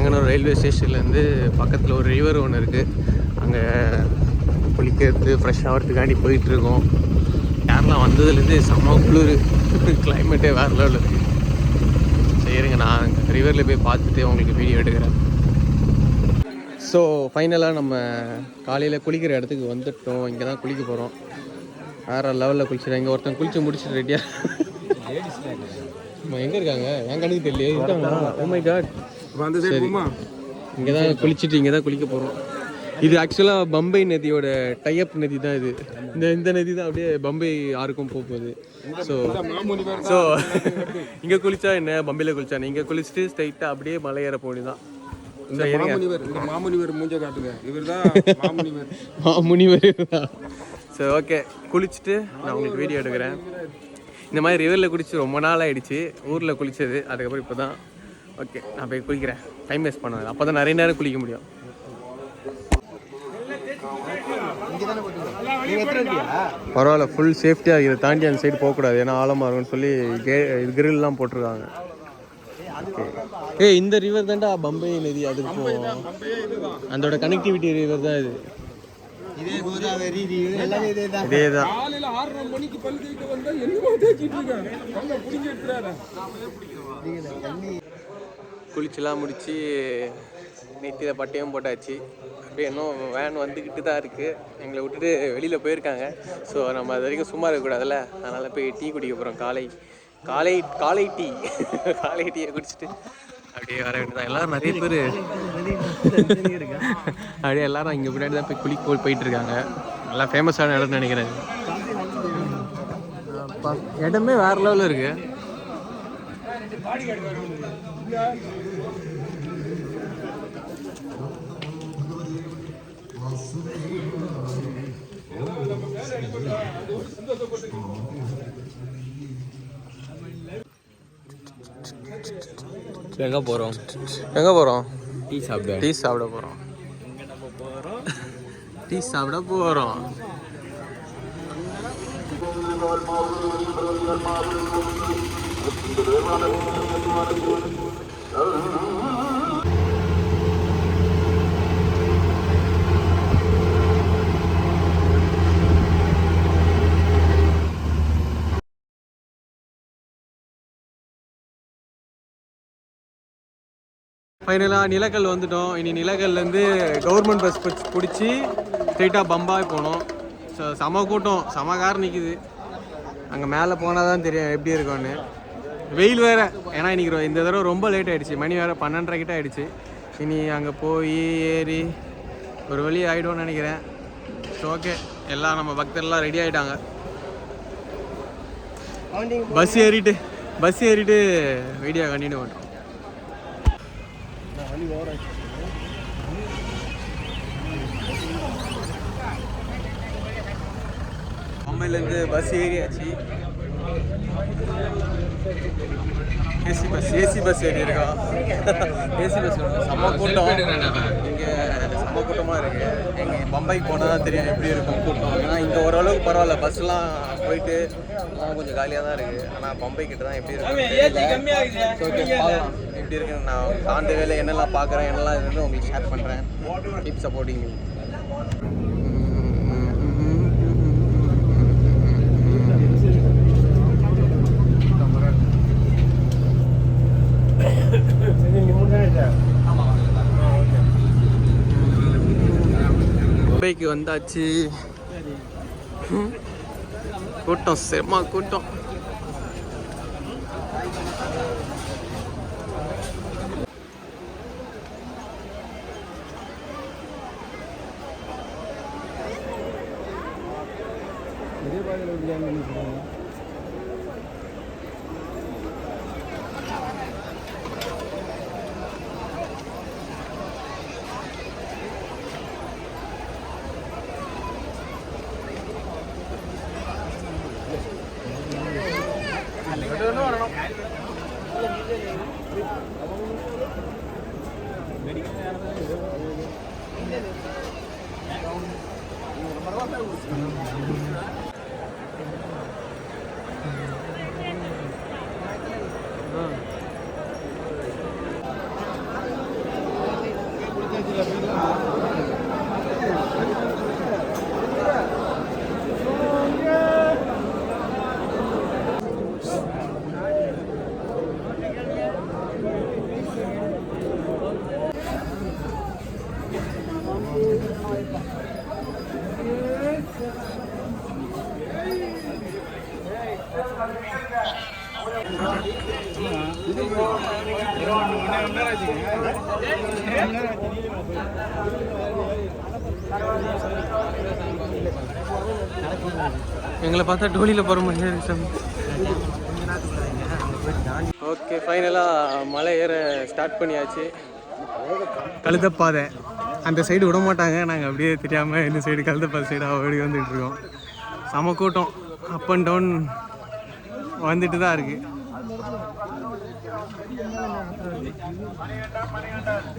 Chengannur railway ஸ்டேஷன்லேருந்து பக்கத்தில் ஒரு ரிவர் ஒன்று இருக்குது. அங்கே குளிக்கிறது ஃப்ரெஷ் ஆகிறதுக்காண்டி போயிட்டுருக்கோம். கேரளா வந்ததுலேருந்து செம்ம குளிர், கிளைமேட்டே வேறு லெவலில் இருக்குது. சரிங்க, நான் ரிவரில் போய் பார்த்துட்டு உங்களுக்கு வீடியோ எடுக்கிறேன். ஸோ ஃபைனலாக நம்ம காலையில் குளிக்கிற இடத்துக்கு வந்துட்டோம். இங்கே தான் குளிக்க போகிறோம். வேறு லெவலில் குளிச்சுட்டேன். இங்கே ஒருத்தன் குளிச்சு முடிச்சுட்டு ரெடியாக எங்கே இருக்காங்க என் கணக்கு தெரியல இருக்காங்களா? Oh my god. சரி, இங்கே தான் குளிச்சுட்டு இங்கே தான் குளிக்க போகிறோம். இது ஆக்சுவலாக பம்பை நதியோட டைப் நதி தான் இது. இந்த நதி தான் அப்படியே பம்பை ஆருக்கும் போகுது. ஸோ இங்கே குளிச்சா என்ன, பம்பையில் குளிச்சா இங்கே குளிச்சுட்டு ஸ்ட்ரைட்டாக அப்படியே மலை ஏற போனிதான். மாமுனிவர் மூஞ்ச காட்டுங்க, இவர் தான் மாமுனிவர். மாமுனிவர். சரி, ஓகே, குளிச்சுட்டு நான் உங்களுக்கு வீடியோ எடுக்கிறேன். இந்த மாதிரி ரிவரில் குளிச்சு ரொம்ப நாள் ஆகிடுச்சு, ஊரில் குளித்தது. அதுக்கப்புறம் இப்போ தான் ஓகே நான் போய் குளிக்கிறேன். டைம் வேஸ்ட் பண்ணுவேன், அப்போ தான் நிறைய நேரம் குளிக்க முடியும். பரவாயில்ல, ஃபுல் சேஃப்டியாக இதை தாண்டி அந்த சைடு போகக்கூடாது, ஏன்னா ஆழமாக இருக்கும்னு சொல்லி கிரில்லாம் போட்டிருக்காங்க. இந்த ரிவர் தான்டா பம்பை நதி. அதுக்கு அதோட கனெக்டிவிட்டி ரிவர் தான் இது. இதேதான். குளிச்செல்லாம் முடிச்சு நெத்தியில் பட்டையும் போட்டாச்சு. அப்படியே இன்னும் வேன் வந்துக்கிட்டு தான் இருக்குது. எங்களை விட்டுட்டு வெளியில் போயிருக்காங்க. ஸோ நம்ம அது வரைக்கும் சும்மா இருக்கக்கூடாதுல்ல, அதனால் போய் டீ குடிக்க போகிறோம். காலை டீயை குடிச்சிட்டு அப்படியே வர வேண்டியதான். எல்லோரும் நிறைய பேர் அப்படியே எல்லோரும் இங்கே பின்னாடி தான் போய் குளிக்க போயிட்டு இருக்காங்க. நல்லா ஃபேமஸான இடம்னு நினைக்கிறேன். இடமே வேற லெவலில் இருக்கு. எங்கே போகிறோம்? டீ சாப்பிட போகிறோம். ஃபைனலாக நிலக்கல் வந்துட்டோம். இனி நிலக்கல்லேருந்து கவர்மெண்ட் பஸ் பிடிச்சி ஸ்ட்ரெயிட்டாக பம்பாய் போனோம். ஸோ செம கூட்டம், செம கார் நிற்கிது. அங்கே மேலே போனால் தான் தெரியும் எப்படி இருக்கும்னு. வெயில் வேறு, ஏன்னா இன்றைக்கி இந்த தடவை ரொம்ப லேட் ஆகிடுச்சு. மணி வேறு 12:30 கிட்ட ஆகிடுச்சு. இனி அங்கே போய் ஏறி ஒரு வழி ஆகிடும்னு நினைக்கிறேன். ஸோ ஓகே, எல்லாம் நம்ம பக்தர்லாம் ரெடி ஆகிட்டாங்க. பஸ் ஏறிட்டு வீடியோ கண்டினியூ பண்ணுறோம். மும்பைலேருந்து பஸ் ஏறியாச்சு. ஏசி பஸ் ஏறியிருக்கோம். ஏசி பஸ் செம்ம கூட்டம். இங்கே செம்ம கூட்டமாக இருக்குது. எங்கள் பம்பாய்க்கு போனால் தான் தெரியும் எப்படி இருக்கும் கூட்டம். ஏன்னா இங்கே ஓரளவுக்கு பரவாயில்ல, பஸ்லாம் போயிட்டு கொஞ்சம் காலியாக தான் இருக்குது. ஆனால் பம்பை கிட்ட தான் எப்படி இருக்கும் எப்படி இருக்குன்னு நான் தாண்ட வேலை என்னெல்லாம் பார்க்குறேன், என்னெல்லாம் இது வந்து உங்களுக்கு ஷேர் பண்ணுறேன். Keep supporting me. மும்பைக்கு வந்தாச்சு. கூட்டம் செம்ம கூட்டம். எங்களை பார்த்தா டோலியில் போகிற மாதிரி இருக்கு சாமி. ஓகே, ஃபைனலாக மலை ஏற ஸ்டார்ட் பண்ணியாச்சு. கழுதப்பாதை அந்த சைடு விட மாட்டாங்க, நாங்கள் அப்படியே தெரியாமல் இந்த சைடு கழுதப்பாதை சைடு ஓடி வந்துட்டு இருக்கோம். செம கூட்டம், அப் அண்ட் டவுன் வந்துட்டு தான் இருக்குது.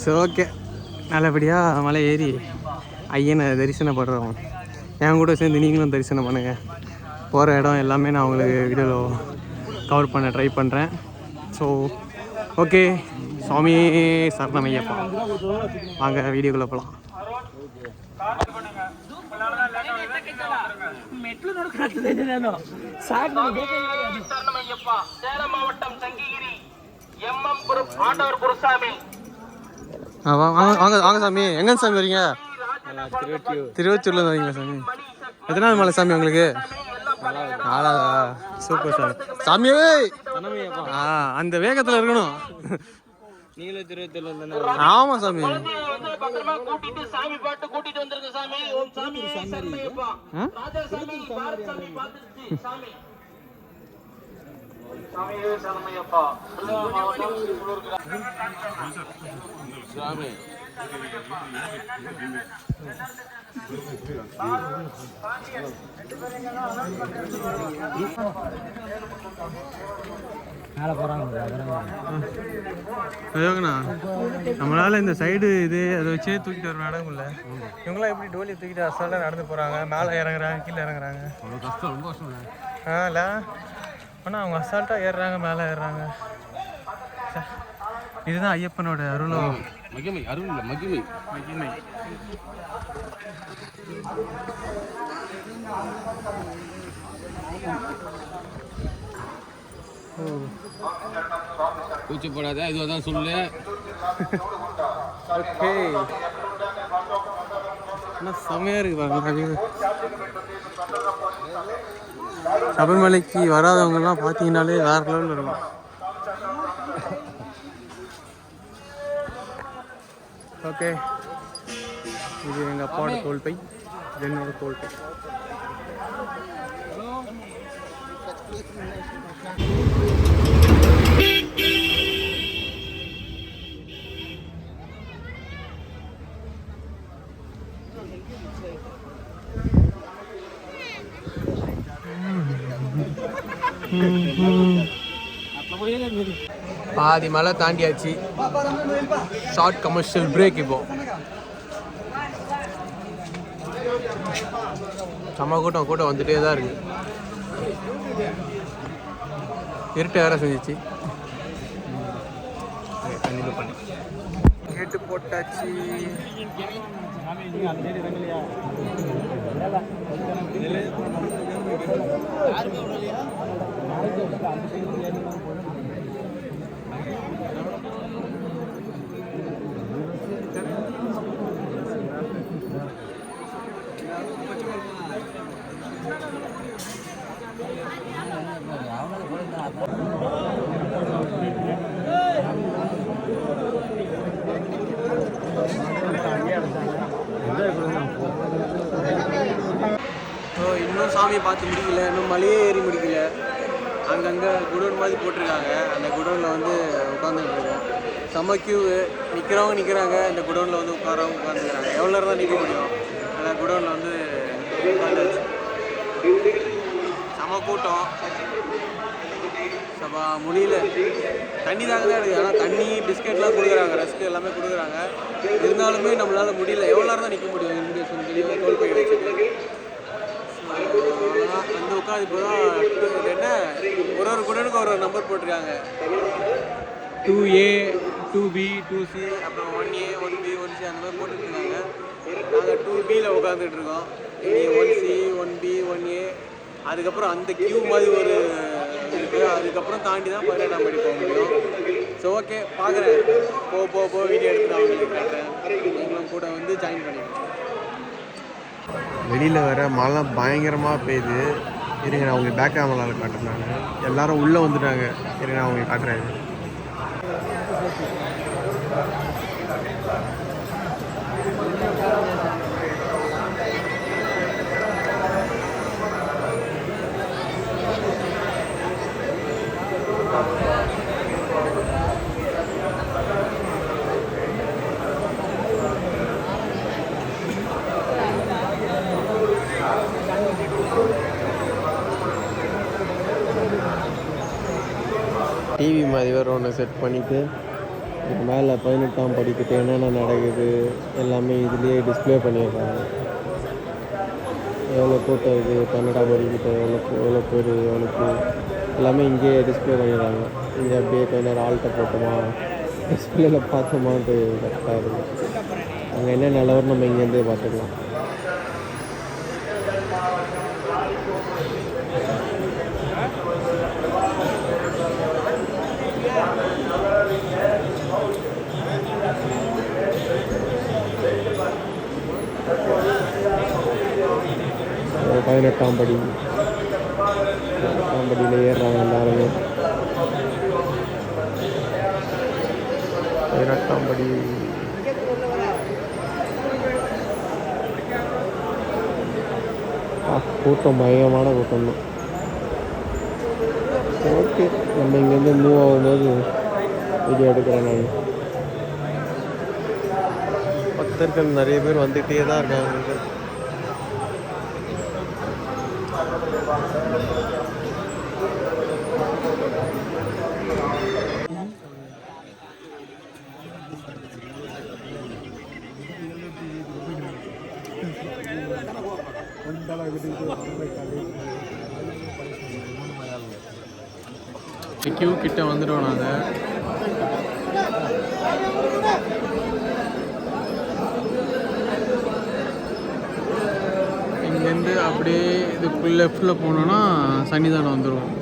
சரி, ஓகே, நல்லபடியாக மலை ஏறி ஐயனை தரிசனம் பண்ணுறோம். என் கூட சேர்ந்து நீங்களும் தரிசனம் பண்ணுங்கள். போகிற இடம் எல்லாமே நான் உங்களுக்கு வீடியோவில் கவர் பண்ண ட்ரை பண்ணுறேன். ஸோ ஓகே, சுவாமி சரணமையப்பா, வாங்க வீடியோக்குள்ளே போகலாம். வாங்க வாங்க சாமி. எங்க சாமி வரீங்க? திருவொற்றியூர்ல வரீங்களா சாமி? எத்தனாவது மலை சாமி உங்களுக்கு? நாலாவதா? சூப்பர் சாமி. சாமியே அந்த வேகத்துல இருக்கணும். ஆமா சாமி. நம்மளால இந்த சைடு இது அதை வச்சே தூக்கிட்டு வர இடம் இல்லை. இவங்களாம் எப்படி டோலி தூக்கிட்டு அசால்ட்டாக நடந்து போகிறாங்க, மேலே இறங்குறாங்க, கீழே இறங்குறாங்க. இல்லை ஆனால் அவங்க அசால்ட்டாக ஏறுறாங்க, மேலே ஏறுறாங்க. இதுதான் ஐயப்பனோட அருளும் மகிமை. அருள் இல்லை, மகிமை. மகிமை. கூச்சப்படாத, இதுதான் சொல்லு. ஓகே, ஆனால் செம்மையாக இருக்கு பாருங்க. சபரிமலைக்கு வராதவங்கலாம் பார்த்தீங்கன்னாலே வேறு லெவலில் இருக்கும். ஓகே, இது எங்கள் அப்பாவோட தோல் பை, இது என்னோட தோல் பை. பாதி மலை தாண்டியாச்சு. Short commercial break. இப்போ செம்ம கூட்டம் வந்துட்டே தான் இருக்கு. இருட்டு வேற செஞ்சிச்சு. கேட்டு போட்டாச்சு. இன்னும் சாமியை பார்த்து முடிக்கல, இன்னும் மலையே ஏறி முடிக்கல. அங்கங்கே குடோன் மாதிரி போட்டிருக்காங்க. அந்த குடோனில் வந்து உட்காந்துட்டு இருக்கோம். செம்ம கியூ, நிற்கிறாங்க. இந்த குடோனில் வந்து உட்காந்துக்கிறாங்க. எவ்வளோ நேரம் தான் நிற்க முடியும்? அந்த குடோனில் வந்து உட்காந்தாச்சு. செம்ம கூட்டம், சபா முடியல. தண்ணி தாங்க தான் இருக்குது. ஆனால் தண்ணி, பிஸ்கெட்லாம் கொடுக்குறாங்க, ரஸ்க்கு எல்லாமே கொடுக்குறாங்க. இருந்தாலுமே நம்மளால் முடியல. எவ்வளோ நேரம் தான் நிற்க முடியும்? என்னுடைய சொல்லி தோல் பை கிடைச்சிருக்கு. அந்த உட்காந்து இப்போ தான் என்ன ஒரு குடனுக்கு ஒரு நம்பர் போட்டிருக்காங்க. 2A, 2B, 2C, அப்புறம் 1A, 1B, 1C அந்த மாதிரி போட்டுருக்காங்க. நாங்கள் 2Bயில் உட்காந்துட்டு இருக்கோம். இனி 1C, 1B, 1A, அதுக்கப்புறம் அந்த கியூ மாதிரி ஒரு இருக்குது. அதுக்கப்புறம் தாண்டி தான் 18ஆம் படி போக முடியும். ஸோ ஓகே, பார்க்குறேன். போ வீடியோ எடுத்து நான் உங்களுக்கு காட்டுறேன். நீங்களும் கூட வந்து ஜாயின் பண்ணிடுறேன். வெளியில் வர மழை பயங்கரமாக பெய்யுது. இருங்க, நான் உங்களுக்கு பேக் கேமராவில் காட்டுறேன். எல்லோரும் உள்ளே வந்துட்டாங்க. இருங்க, நான் உங்களுக்கு காட்டுறேன். டிவி மாதிரி வேறு ஒன்று செட் பண்ணிவிட்டு மேலே 18ஆம் படிக்கிட்டு என்னென்ன நடக்குது எல்லாமே இதுலேயே டிஸ்பிளே பண்ணிடுறாங்க. எவ்வளோ கூட்டம் இருக்குது, 12ஆம் படிக்கிட்ட எவ்வளோ பேர் எவ்வளோக்கு எல்லாமே இங்கேயே டிஸ்பிளே பண்ணிடுறாங்க. இங்கே அப்படியே கொஞ்ச நேரம் ஆல்ட்டை போட்டோமா டிஸ்பிளேயில் பார்த்தோமான்ட்டு கரெக்டாக இருக்குது. அங்கே என்ன நிலவரம் நம்ம இங்கேருந்தே பார்த்துக்கலாம். பதினெட்டாம் படியில் ஏறுறாங்க எல்லாருமே. 18ஆம் படி கூட்டம் பயங்கரமான கூட்டம் தான். ஓகே, நம்ம இங்கேருந்து மூவ் ஆகும்போது வீடியோ எடுக்கிறேன். நான் பக்தர்கள் நிறைய பேர் வந்துகிட்டே தான் இருக்காங்க. கியூ கிட்ட வந்துட்டோம் நாங்கள். இங்கேருந்து அப்படியே இதுக்குள்ள லெஃப்டில் போனோன்னா சன்னிதானம் வந்துடுவோம்.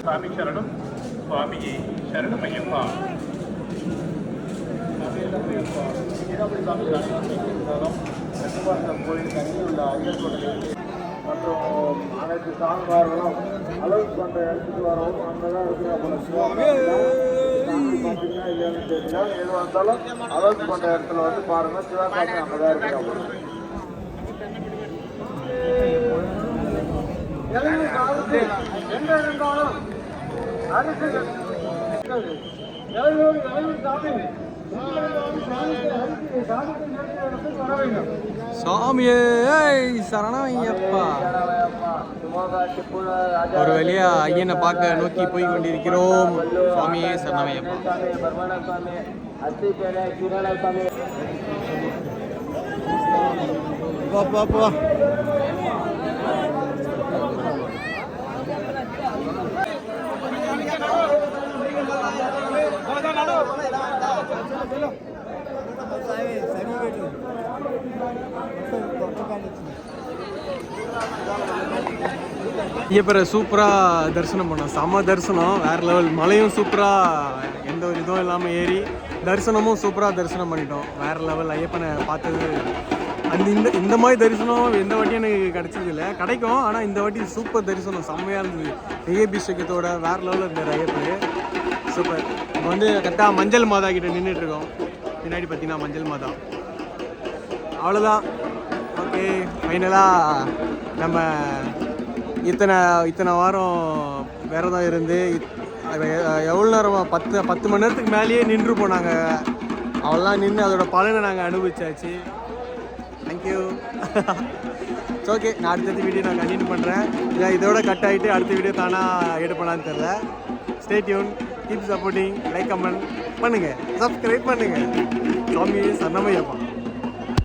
சுவாமி சரணம், சுவாமியே சரணமையப்பா. கோயில் தங்கியுள்ள ஐயர் கோட்டையில் மற்றும் அனைத்து சாமிமார்களும் அளவு கொண்ட எடுத்துட்டு வரவும் அங்கதான் இருக்கிற பார்த்தீங்கன்னா இல்லைன்னு தெரியல. எது வந்தாலும் அளவு கொண்ட இடத்துல வந்து பாருங்க. சிவகாமி அங்கதான் இருக்கிற எங்க இருந்தாலும் சாமியே சரணமையப்பா. ஒரு வழியா ஐயனை பார்க்க நோக்கி போய் கொண்டிருக்கிறோம். சுவாமியே சரணமையப்பா. பா ஐயப்பரை சூப்பராக தரிசனம் பண்ணோம். செம்ம தரிசனம், வேறு லெவல். மலையும் சூப்பராக எந்த ஒரு இதுவும் இல்லாமல் ஏறி தரிசனமும் சூப்பராக தரிசனம் பண்ணிட்டோம். வேறு லெவல். ஐயப்பனை பார்த்தது இந்த மாதிரி தரிசனம் எந்த வாட்டியும் எனக்கு கிடச்சது இல்லை. கிடைக்கும், ஆனால் இந்த வாட்டி சூப்பர் தரிசனம், செம்மையாக இருந்தது. நெய்யபிஷேகத்தோட வேறு லெவலில் இருந்தார் ஐயப்பன். சூப்பர். இப்போ வந்து கரெக்டாக மஞ்சள் மாதா கிட்ட நின்றுட்டுருக்கோம். பின்னாடி பார்த்தீங்கன்னா மஞ்சள் மாதா. அவ்வளோதான். ஓகே, ஃபைனலாக நம்ம இத்தனை வாரம் விரதம் இருந்து எவ்வளோ நேரமாக 10 மணி நேரத்துக்கு மேலேயே நின்று போனாங்க அவெல்லாம் நின்று அதோட பலனை நாங்கள் அனுபவிச்சாச்சு. தேங்க்யூ. ஓகே, நான் அடுத்தடுத்த வீடியோ நான் கண்டினியூ பண்ணுறேன். இல்லை இதோட கட் ஆகிட்டு அடுத்த வீடியோ தானாக எடுப்பேனான்னு தெரில. Stay tune, keep supporting, like comment பண்ணுங்கள், சப்ஸ்கிரைப் பண்ணுங்கள். சாமி சரணமையப்பா.